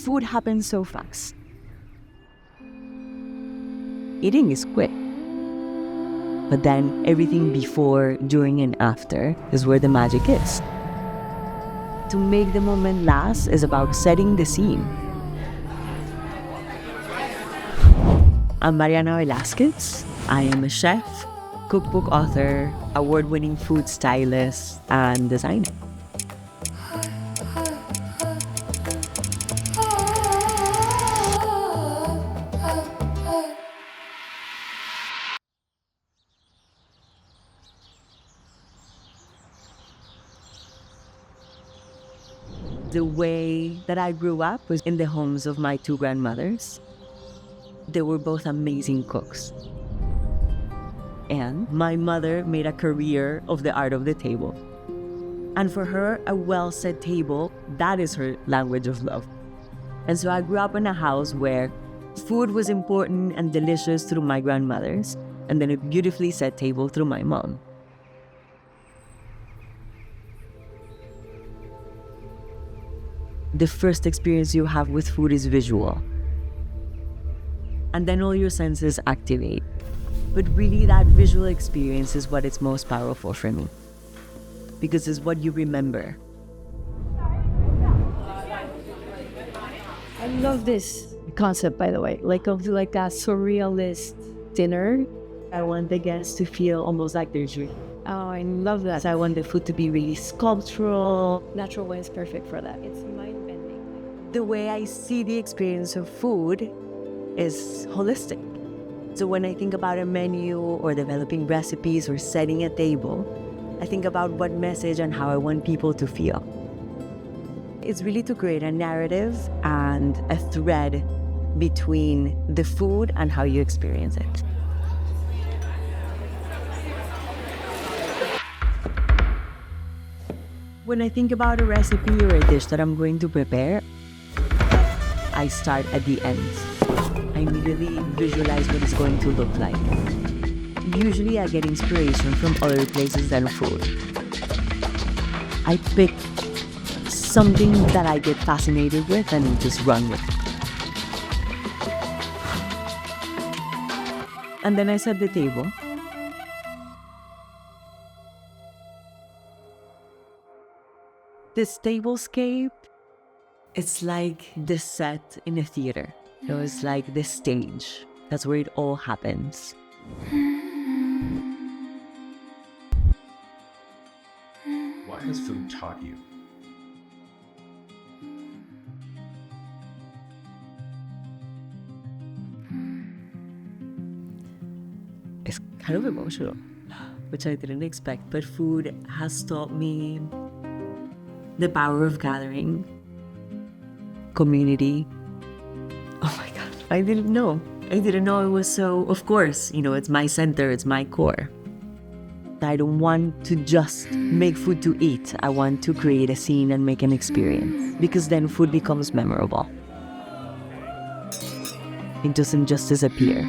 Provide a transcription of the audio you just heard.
food happens so fast. Eating is quick. But then everything before, during, and after is where the magic is. To make the moment last is about setting the scene. I'm Mariana Velasquez. I am a chef, cookbook author, award-winning food stylist, and designer. The way that I grew up was in the homes of my two grandmothers. They were both amazing cooks. And my mother made a career of the art of the table. And for her, a well-set table, that is her language of love. And so I grew up in a house where food was important and delicious through my grandmothers, and then a beautifully set table through my mom. The first experience you have with food is visual. And then all your senses activate. But really that visual experience is what is most powerful for me. Because it's what you remember. I love this concept, by the way, like a surrealist dinner. I want the guests to feel almost like they're dreaming. Oh, I love that. So I want the food to be really sculptural. Natural way is perfect for that. It's mind-bending. The way I see the experience of food is holistic. So when I think about a menu or developing recipes or setting a table, I think about what message and how I want people to feel. It's really to create a narrative and a thread between the food and how you experience it. When I think about a recipe or a dish that I'm going to prepare, I start at the end. I immediately visualize what it's going to look like. Usually I get inspiration from other places than food. I pick something that I get fascinated with and just run with it. And then I set the table. This tablescape, it's like the set in a theater. So it's like the stage. That's where it all happens. What has food taught you? It's kind of emotional, which I didn't expect, but food has taught me the power of gathering, community. Oh my God, I didn't know. I didn't know it was so, of course, it's my center, it's my core. I don't want to just make food to eat. I want to create a scene and make an experience, because then food becomes memorable. It doesn't just disappear.